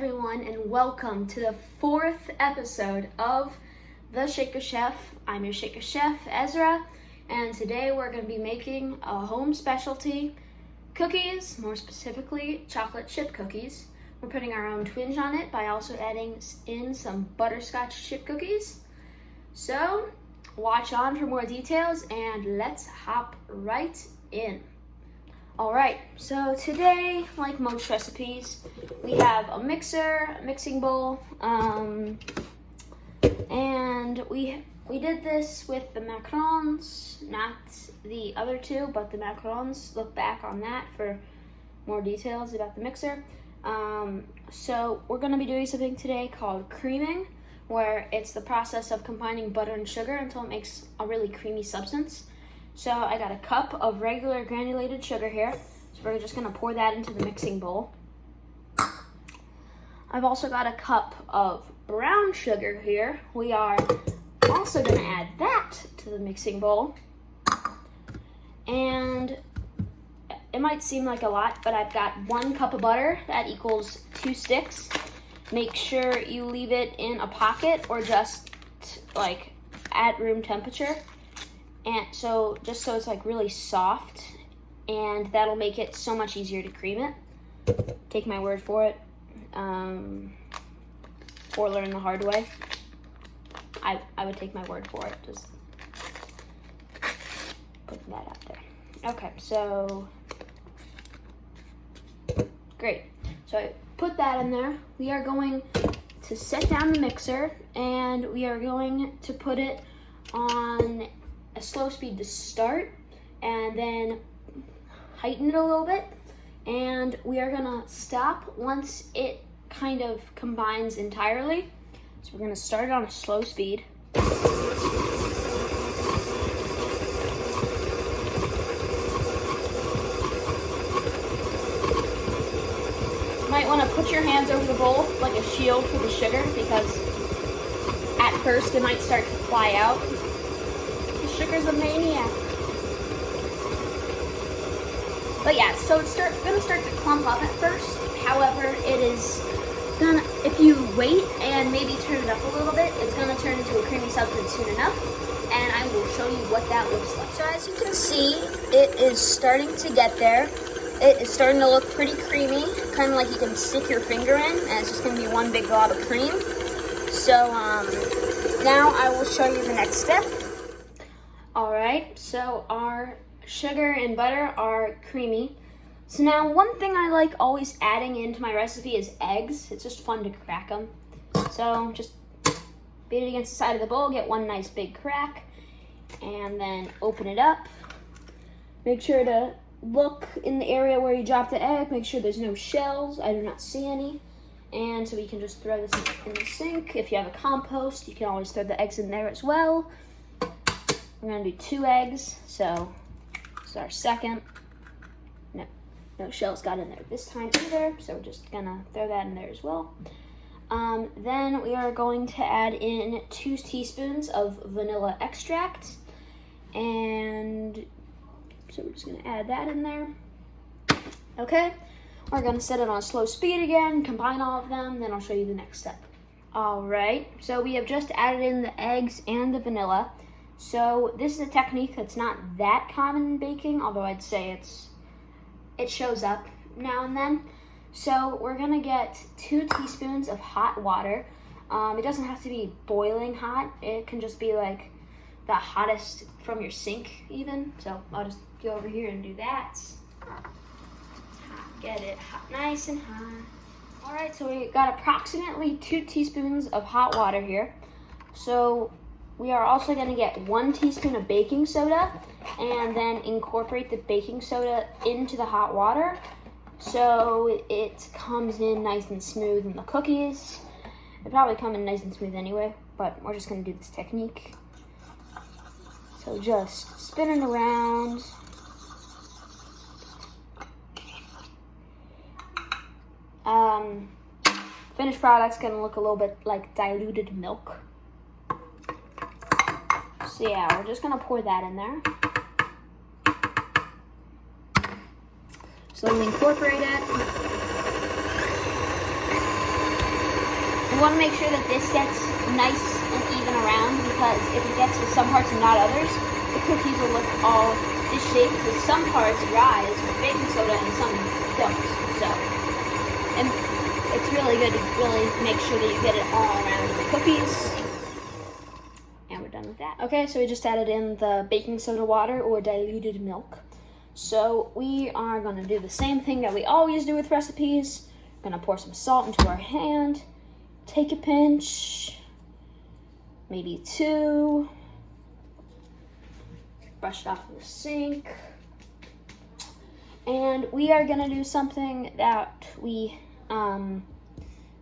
everyone, and welcome to the 4th episode of The Shaker Chef. I'm your Shaker Chef, Ezra, and today we're going to be making a home specialty, cookies, more specifically chocolate chip cookies. We're putting our own twinge on it by also adding in some butterscotch chip cookies. So, watch on for more details and let's hop right in. Alright, so today, like most recipes, we have a mixer, a mixing bowl, and we did this with the macarons, not the other two, but the macarons. Look back on that for more details about the mixer. So we're going to be doing something today called creaming, where it's the process of combining butter and sugar until it makes a really creamy substance. So I got a cup of regular granulated sugar here. So we're just gonna pour that into the mixing bowl. I've also got a cup of brown sugar here. We are also gonna add that to the mixing bowl. And it might seem like a lot, but I've got 1 cup of butter. That equals 2 sticks. Make sure you leave it in a pocket or just like at room temperature. And so just so it's like really soft, and that'll make it so much easier to cream it. Take my word for it, or learn the hard way. I would take my word for it, just putting that out there. Okay, so great. So I put that in there. We are going to set down the mixer and we are going to put it on a slow speed to start and then heighten it a little bit, and we are gonna stop once it kind of combines entirely. So we're gonna start it on a slow speed. You might want to put your hands over the bowl like a shield for the sugar, because at first it might start to fly out. Sugar's a maniac. But yeah, so it's gonna start to clump up at first. However, it is gonna, if you wait and maybe turn it up a little bit, it's gonna turn into a creamy substance soon enough. And I will show you what that looks like. So as you can see, it is starting to get there. It is starting to look pretty creamy, kind of like you can stick your finger in, and it's just gonna be one big glob of cream. So now I will show you the next step. Alright, so our sugar and butter are creamy. So now one thing I like always adding into my recipe is eggs. It's just fun to crack them. So just beat it against the side of the bowl, get one nice big crack, and then open it up. Make sure to look in the area where you dropped the egg, make sure there's no shells. I do not see any. And so we can just throw this in the sink. If you have a compost, you can always throw the eggs in there as well. We're gonna do 2 eggs, so this is our second. No shells got in there this time either, so we're just gonna throw that in there as well. Then we are going to add in 2 teaspoons of vanilla extract, and so we're just gonna add that in there. Okay, we're gonna set it on slow speed again, combine all of them, then I'll show you the next step. All right, so we have just added in the eggs and the vanilla. So this is a technique that's not that common in baking, although I'd say it shows up now and then. So we're gonna get 2 teaspoons of hot water. It doesn't have to be boiling hot. It can just be like the hottest from your sink even. So I'll just go over here and do that. Get it hot, nice and hot. All right, so we got approximately 2 teaspoons of hot water here. So we are also going to get 1 teaspoon of baking soda and then incorporate the baking soda into the hot water so it comes in nice and smooth in the cookies. They probably come in nice and smooth anyway, but we're just going to do this technique. So just spin it around. Finished product's going to look a little bit like diluted milk. So yeah, we're just gonna pour that in there. So then we incorporate it. You want to make sure that this gets nice and even around, because if it gets to some parts and not others, the cookies will look all disshaped, because some parts rise with baking soda and some don't. So, and it's really good to really make sure that you get it all around the cookies. And we're done with that. Okay, so we just added in the baking soda water or diluted milk. So we are gonna do the same thing that we always do with recipes. We're gonna pour some salt into our hand, take a pinch, maybe 2, brush it off in the sink. And we are gonna do something that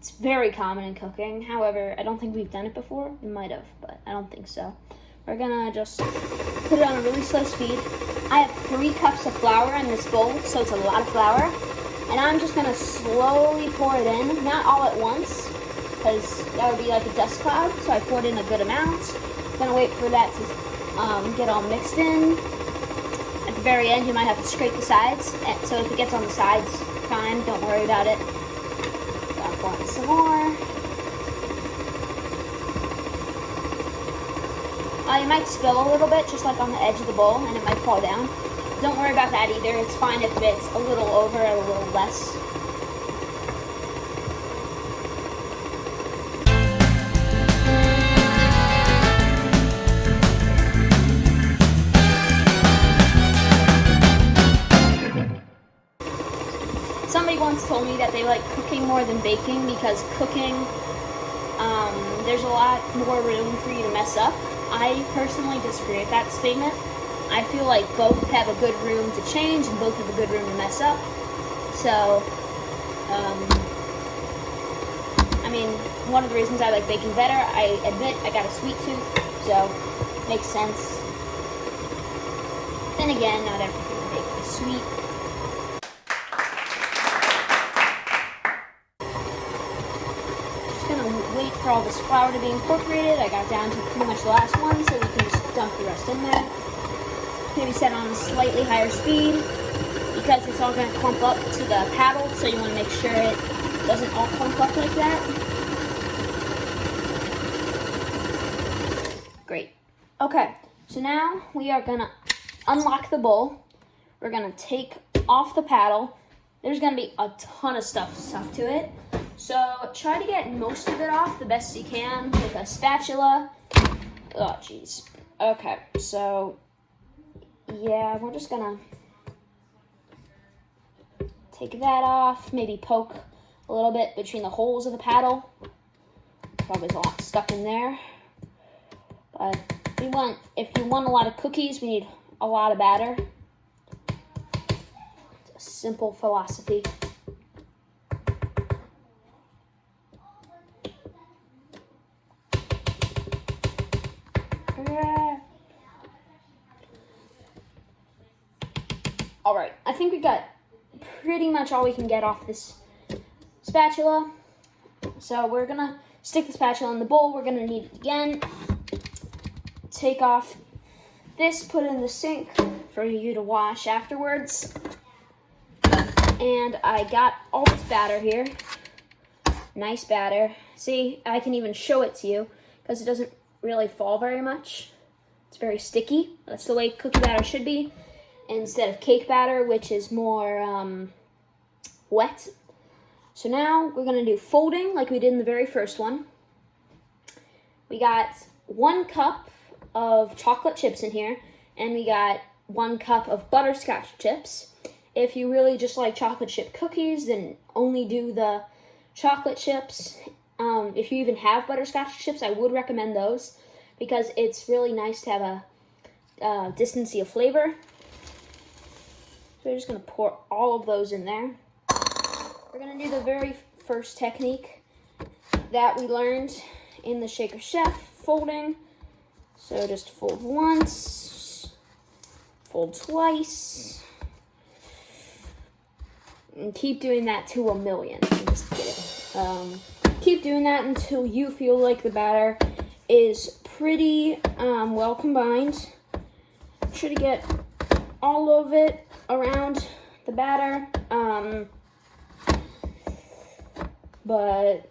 it's very common in cooking. However, I don't think we've done it before. We might have, but I don't think so. We're gonna just put it on a really slow speed. I have 3 cups of flour in this bowl, so it's a lot of flour. And I'm just gonna slowly pour it in, not all at once, because that would be like a dust cloud. So I poured in a good amount. Gonna wait for that to get all mixed in. At the very end, you might have to scrape the sides. And so if it gets on the sides, fine, don't worry about it. Gonna pour in some more. You might spill a little bit, just like on the edge of the bowl, and it might fall down. Don't worry about that either. It's fine if it's a little over or a little less. Somebody once told me that they like cooking more than baking, because cooking, there's a lot more room for you to mess up. I personally disagree with that statement. I feel like both have a good room to change and both have a good room to mess up. So, I mean, one of the reasons I like baking better, I admit I got a sweet tooth, so makes sense. Then again, not everything in baking is sweet. Wait for all this flour to be incorporated. I got down to pretty much the last one, so we can just dump the rest in there. Maybe set on a slightly higher speed, because it's all going to clump up to the paddle, so you want to make sure it doesn't all clump up like that. Great. Okay, so now we are going to unlock the bowl. We're going to take off the paddle. There's going to be a ton of stuff stuck to it. So try to get most of it off the best you can with a spatula. Oh, jeez. Okay, so yeah, we're just gonna take that off, maybe poke a little bit between the holes of the paddle. Probably a lot stuck in there. But if you want a lot of cookies, we need a lot of batter. It's a simple philosophy. All right, I think we got pretty much all we can get off this spatula. So we're gonna stick the spatula in the bowl. We're gonna need it again. Take off this, put it in the sink for you to wash afterwards. And I got all this batter here. Nice batter. See, I can even show it to you because it doesn't really fall very much. It's very sticky. That's the way cookie batter should be, instead of cake batter, which is more wet. So now we're gonna do folding like we did in the very first one. We got 1 cup of chocolate chips in here, and we got 1 cup of butterscotch chips. If you really just like chocolate chip cookies, then only do the chocolate chips. If you even have butterscotch chips, I would recommend those, because it's really nice to have a distinctly of flavor. So we're just gonna pour all of those in there. We're gonna do the very first technique that we learned in the Shaker Chef, folding. So just fold once, fold twice, and keep doing that to 1,000,000. I'm just kidding. Keep doing that until you feel like the batter is pretty well combined. Try to get all of it around the batter, but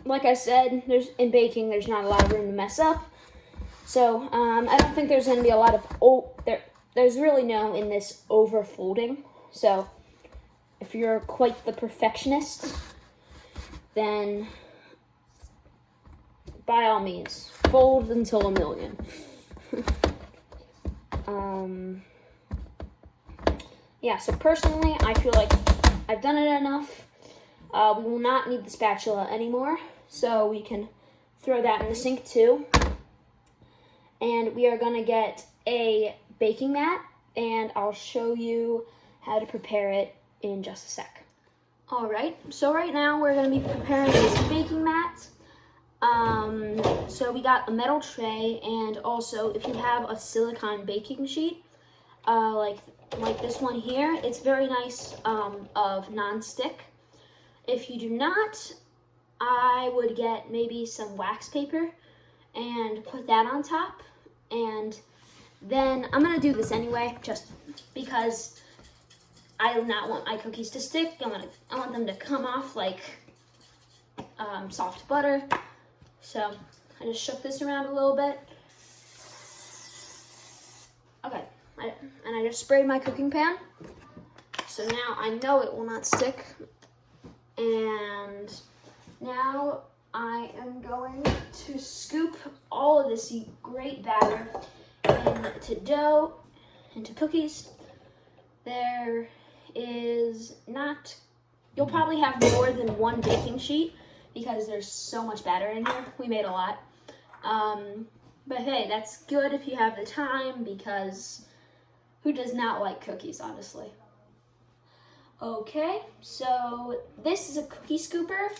like I said, in baking, there's not a lot of room to mess up. So I don't think there's going to be a lot of, there's really no in this over folding. So if you're quite the perfectionist, then by all means, fold until a million. Yeah, so personally, I feel like I've done it enough. We will not need the spatula anymore, so we can throw that in the sink too. And we are going to get a baking mat, and I'll show you how to prepare it in just a sec. All right, so right now we're going to be preparing this baking mat. So we got a metal tray, and also if you have a silicone baking sheet, like this one here, it's very nice, of non-stick. If you do not, I would get maybe some wax paper and put that on top. And then I'm gonna do this anyway, just because I do not want my cookies to stick. I want them to come off like soft butter. So I just shook this around a little bit. Okay, and I just sprayed my cooking pan. So now I know it will not stick. And now I am going to scoop all of this great batter into dough, into cookies. There is not, you'll probably have more than one baking sheet because there's so much batter in here. We made a lot. But hey, that's good if you have the time, because who does not like cookies, honestly? Okay, so this is a cookie scooper.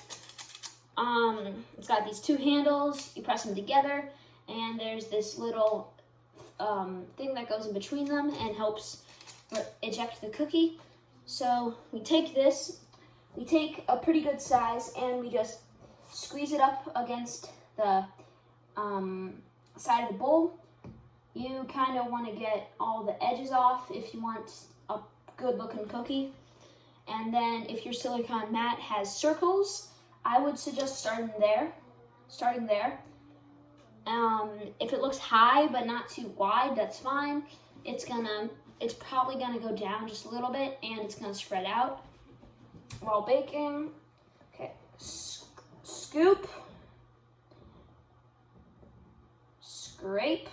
It's got these two handles. You press them together, and there's this little thing that goes in between them and helps eject the cookie. So we take this, we take a pretty good size, and we just squeeze it up against the side of the bowl. You kind of want to get all the edges off if you want a good looking cookie. And then if your silicone mat has circles, I would suggest starting there. If it looks high but not too wide, that's fine. It's probably gonna go down just a little bit, and it's gonna spread out while baking. Okay, scoop, scrape,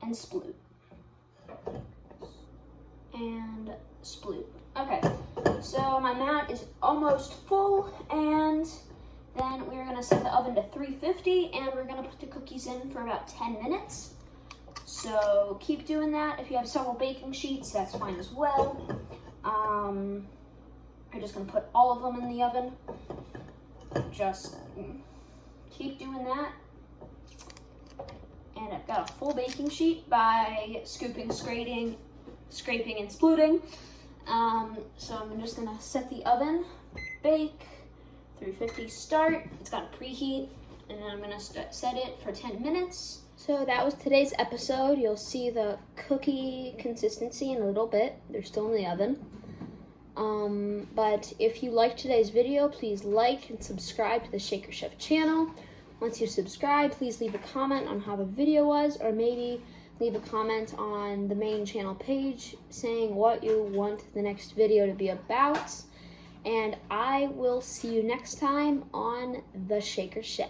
and sploot. And sploot. Okay, so my mat is almost full, and then we're gonna set the oven to 350, and we're gonna put the cookies in for about 10 minutes. So keep doing that. If you have several baking sheets, that's fine as well. I'm just gonna put all of them in the oven. Just keep doing that. And I've got a full baking sheet by scooping, scraping, and splooting. So I'm just gonna set the oven, bake, 350 start. It's got a preheat, and then I'm gonna set it for 10 minutes. So that was today's episode. You'll see the cookie consistency in a little bit. They're still in the oven. But if you liked today's video, please like and subscribe to the Shaker Chef channel. Once you subscribe, please leave a comment on how the video was, or maybe leave a comment on the main channel page saying what you want the next video to be about. And I will see you next time on The Shaker Chef.